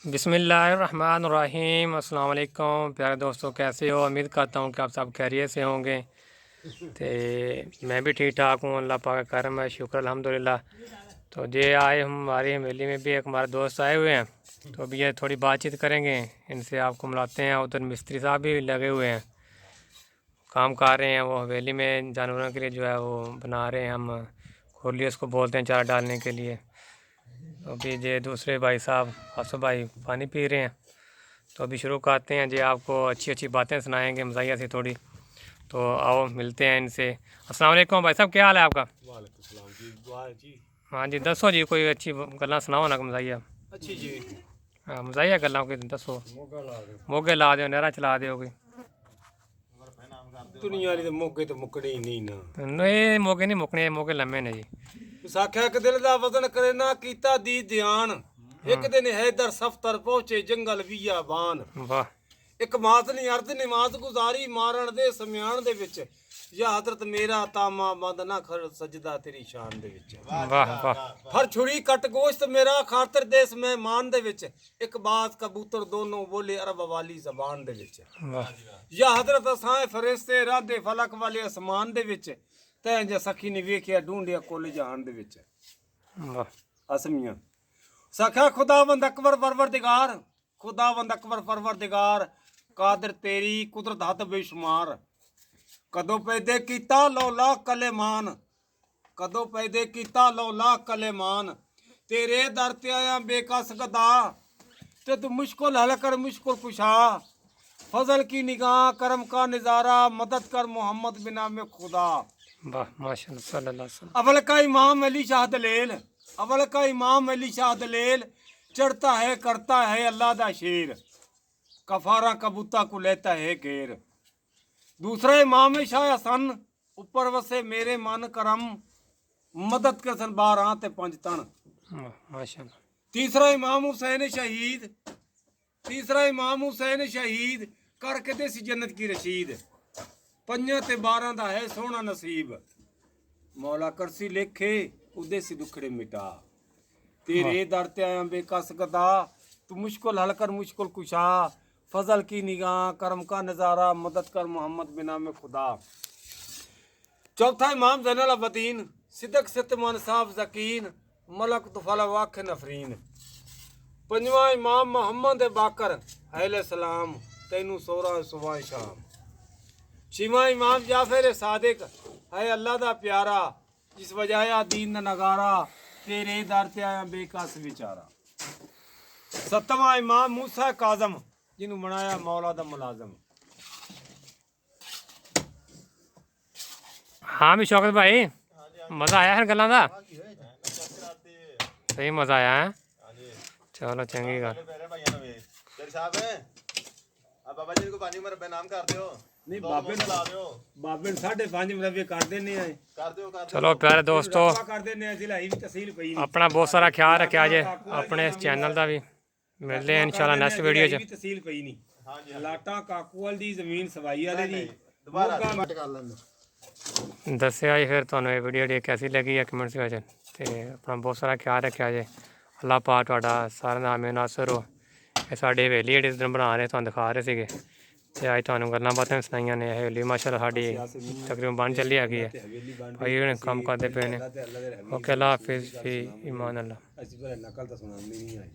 बिस्मिल्लाहिर्रहमानिर्रहीम। अस्सलाम वालेकुम प्यारे दोस्तों, कैसे हो? उम्मीद करता हूँ कि आप सब खैरियत से होंगे। तो मैं भी ठीक ठाक हूँ, अल्लाह पाक का करम है, शुक्र अल्हम्दुलिल्लाह। तो ये आए हमारी हवेली में भी एक हमारे दोस्त आए हुए हैं, तो अभी ये थोड़ी बातचीत करेंगे, इनसे आपको मिलाते हैं। उधर मिस्त्री साहब भी लगे हुए हैं, काम कर रहे हैं। वो हवेली में जानवरों के लिए जो है वो बना रहे हैं, हम खोलिए उसको बोलते हैं, चारा डालने के लिए। तो अभी ये दूसरे भाई साहब आसफ भाई पानी पी रहे हैं। तो अभी शुरू करते हैं जी, आपको अच्छी अच्छी बातें सुनाएंगे मज़ाहिया से थोड़ी। तो आओ मिलते हैं इनसे। अस्सलाम वालेकुम भाई साहब, क्या हाल है आपका? वालेकुम सलाम जी, दुआ है जी। हाँ जी, दसो जी, कोई अच्छी गल्लां सुनाओ ना मज़ाहिया। अच्छी जी। हाँ, मज़ाहिया गल्लां कोई दसो। मोगा ला दे। मोगे ला दो, नहरा चला दो कोई। दुनिया वाली ते मोगे तो मुकने ही नहीं ना। नहीं, मोगे नहीं मुकने, मोगे लम्मे ने जी। विसाखा एक दिल दा वजन करे ना कीता दी ध्यान। एक दिन हैदर सफ्तर पहुंचे जंगल बियाबान। वाह एक मात ने अर्ध नमाज गुजारी मारण दे समयान दे विच। या हजरत मेरा तामा बंद ना खर सजदा तेरी शान दे विच। वाह वाह हर छुरी कट गोश्त मेरा खातर देश मेहमान दे विच। एक बात कबूतर दोनों बोले अरब वाली जबान दे विच। वाह या हजरत असाए फरिश्ते राधे फलक वाले आसमान दे विच। तैं जे सखी ने वेखिया ढूंढिया कुल जहान दे विच। वाह असमिया सखा खुदावंद अकबर परवरदिगार। खुदावंद अकबर परवरदिगार कादर तेरी कुदरत हद बेशुमार। कदों पैदे कीता लौला कलेमान। कदों पैदे कीता लौला कलेमान। तेरे दर ते आया बेकस गदा। ते तू मुश्किल हल कर मुश्किल कुशा। फजल की निगाह करम का नज़ारा मदद कर मोहम्मद बिना में खुदा। वाह माशाअल्लाह सल्लल्लाहु अलैहि वसल्लम। अवल का इमाम अली शाह दलेल। अवल का इमाम अली शाह दलेल। चढ़ता है करता है अल्लाह दा शेर। कफारा कबूता को लेता है घेर। दूसरा इमाम शाह हसन ऊपर वसे मेरे मन करम। मदद के सन 12 ते 5 तन। वाह माशाअल्लाह। तीसरा इमाम हुसैन शहीद। तीसरा इमाम हुसैन शहीद करके देसी जन्नत की रशीद। 5 ते 12 दा है सोहना नसीब। मौला करसी लेखे उदे सी दुखड़े मिटा। तेरे दर ते आया बेकस गदा। तू मुश्किल हल कर मुश्किल कुशा। फजल की निगाह करम का नज़ारा मदद कर मोहम्मद बिना में खुदा। चौथा इमाम ज़ैनुल अबदीन सिद्दक सत्यमान साहब यकीन मलक तुफला वाख नफरीन। पंजवा इमाम मोहम्मद बाकर अलैहि सलाम तैनू सोरा सुबह शाम। छेवां इमाम जाफर सादिक है अल्लाह दा प्यारा। जिस वजाया दीन दा नगारा। तेरे दर ते आया बेकस बेचारा। सतवां इमाम मूसा काजम जिन्हों बनाया मौला दा मुलाजम। हाँ भी शौकत भाई, मज़ा आया है गल्लां दा? सही मज़ा आया है। चलो चंगी गल। नहीं बाबे बाबे 5:30 मरवे कर देने आए। चलो प्यारे दोस्तों, कर देने आ जिलाई भी तहसील पई नहीं। अपना बहुत सारा ख्याल रखा जे अपने इस चैनल का भी। मिलते हैं इंशाल्लाह नेक्स्ट वीडियो च। तहसील पई नहीं। लाटा काकूवाल दी जमीन सवाई वाले दी। दस्या जी फिर तुहानू ये वीडियो जेह्ड़ी कैसी लगी है कमेंट्स बिच। ते अपना बहुत सारा ख्याल रखेआ जे। अल्लाह पाक तुहाडा सारें दा आमीन नासर हो। ये साडी हवेली जेह्ड़ी इस दिन बना रहे तुहानू दिखा रहे सीगे। ते अज तुहानू गल्लां बातां सुनाइयां ने। हवेली माशाअल्लाह साडी तकरीबन बन चली हैगी है। भाई हुण कम्म करदे पे ने। ओके अल्लाह हाफिज़ फी ईमान अल्लाह। ਅਸੀਂ ਪਰ ਨਕਲ ਤਾਂ ਸੁਣਾਉਂਦੀ ਨਹੀਂ ਆਈ।